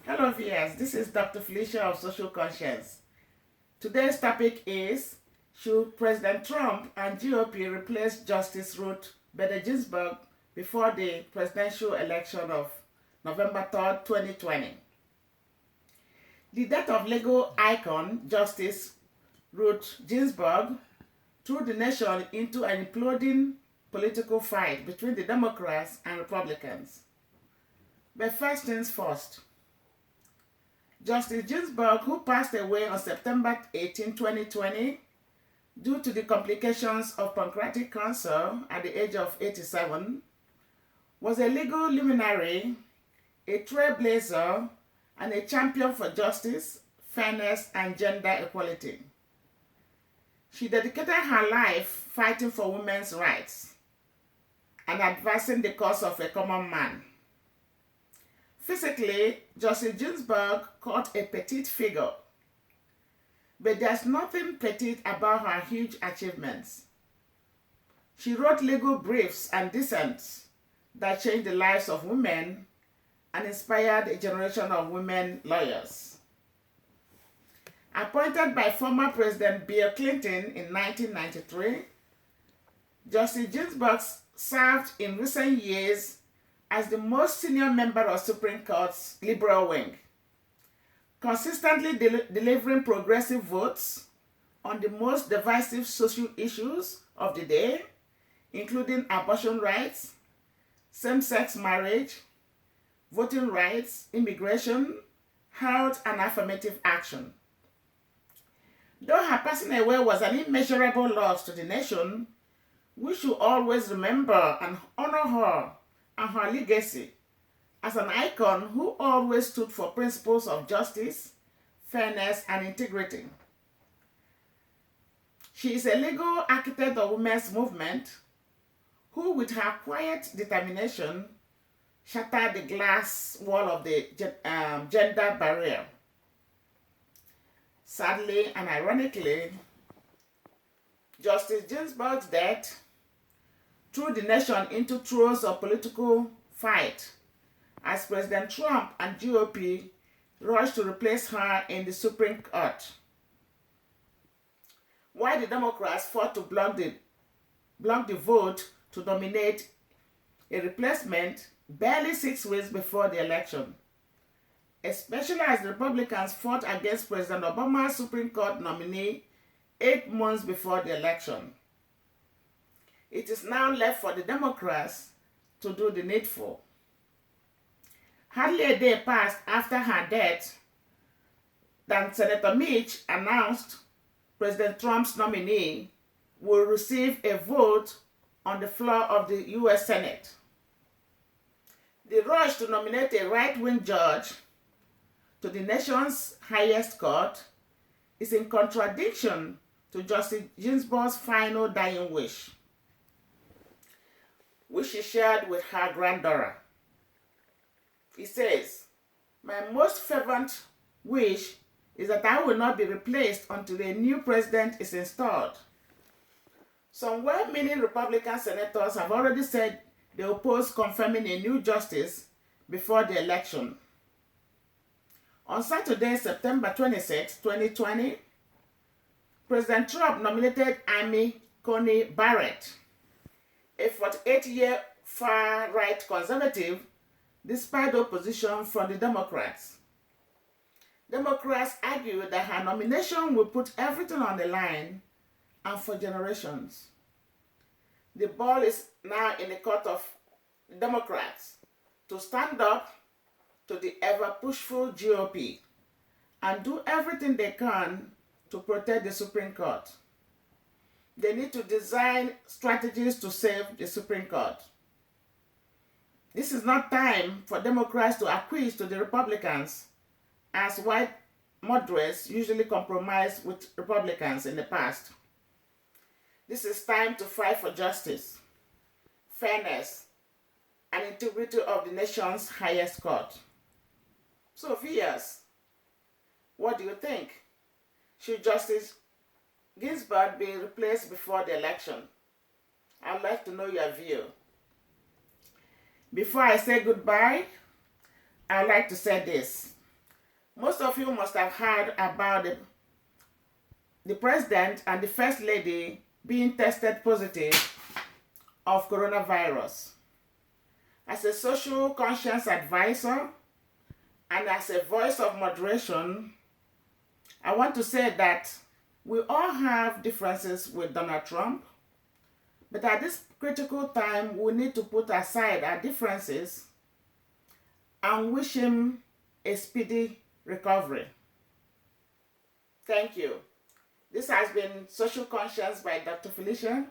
Hello viewers, this is Dr. Felicia of Social Conscience. Today's topic is, should President Trump and GOP replace Justice Ruth Bader Ginsburg before the presidential election of November 3rd, 2020? The death of legal icon Justice Ruth Ginsburg threw the nation into an imploding political fight between the Democrats and Republicans. But first things first. Justice Ginsburg, who passed away on September 18, 2020, due to the complications of pancreatic cancer at the age of 87, was a legal luminary, a trailblazer, and a champion for justice, fairness, and gender equality. She dedicated her life fighting for women's rights and advancing the cause of a common man. Physically, Justice Ginsburg caught a petite figure, but there's nothing petite about her huge achievements. She wrote legal briefs and dissents that changed the lives of women and inspired a generation of women lawyers. Appointed by former President Bill Clinton in 1993, Justice Ginsburg served in recent years as the most senior member of Supreme Court's liberal wing, consistently delivering progressive votes on the most divisive social issues of the day, including abortion rights, same-sex marriage, voting rights, immigration, health, and affirmative action. Though her passing away was an immeasurable loss to the nation, we should always remember and honor her and her legacy as an icon who always stood for principles of justice, fairness, and integrity. She is a legal architect of women's movement who, with her quiet determination, shattered the glass wall of the gender barrier. Sadly and ironically, Justice Ginsburg's death threw the nation into throes of political fight as President Trump and GOP rushed to replace her in the Supreme Court. While the Democrats fought to block the vote to nominate a replacement barely 6 weeks before the election, especially as the Republicans fought against President Obama's Supreme Court nominee 8 months before the election. It is now left for the Democrats to do the needful. Hardly a day passed after her death that Senator Mitch announced President Trump's nominee will receive a vote on the floor of the U.S. Senate. The rush to nominate a right-wing judge to the nation's highest court is in contradiction to Justice Ginsburg's final dying wish, which she shared with her granddaughter. He says, "My most fervent wish is that I will not be replaced until a new president is installed." Some well-meaning Republican senators have already said they oppose confirming a new justice before the election. On Saturday, September 26, 2020, President Trump nominated Amy Coney Barrett, a 48-year far-right conservative, despite opposition from the Democrats. Democrats argue that her nomination will put everything on the line and for generations. The ball is now in the court of Democrats to stand up to the ever-pushful GOP and do everything they can to protect the Supreme Court. They need to design strategies to save the Supreme Court. This is not time for Democrats to acquiesce to the Republicans, as white moderates usually compromise with Republicans in the past. This is time to fight for justice, fairness, and integrity of the nation's highest court. So, viewers, what do you think? Should Justice Ginsburg be replaced before the election? I'd like to know your view. Before I say goodbye, I'd like to say this. Most of you must have heard about the president and the first lady being tested positive of coronavirus. As a social conscience advisor and as a voice of moderation, I want to say that we all have differences with Donald Trump, but at this critical time, we need to put aside our differences and wish him a speedy recovery. Thank you. This has been Social Conscience by Dr. Felicia.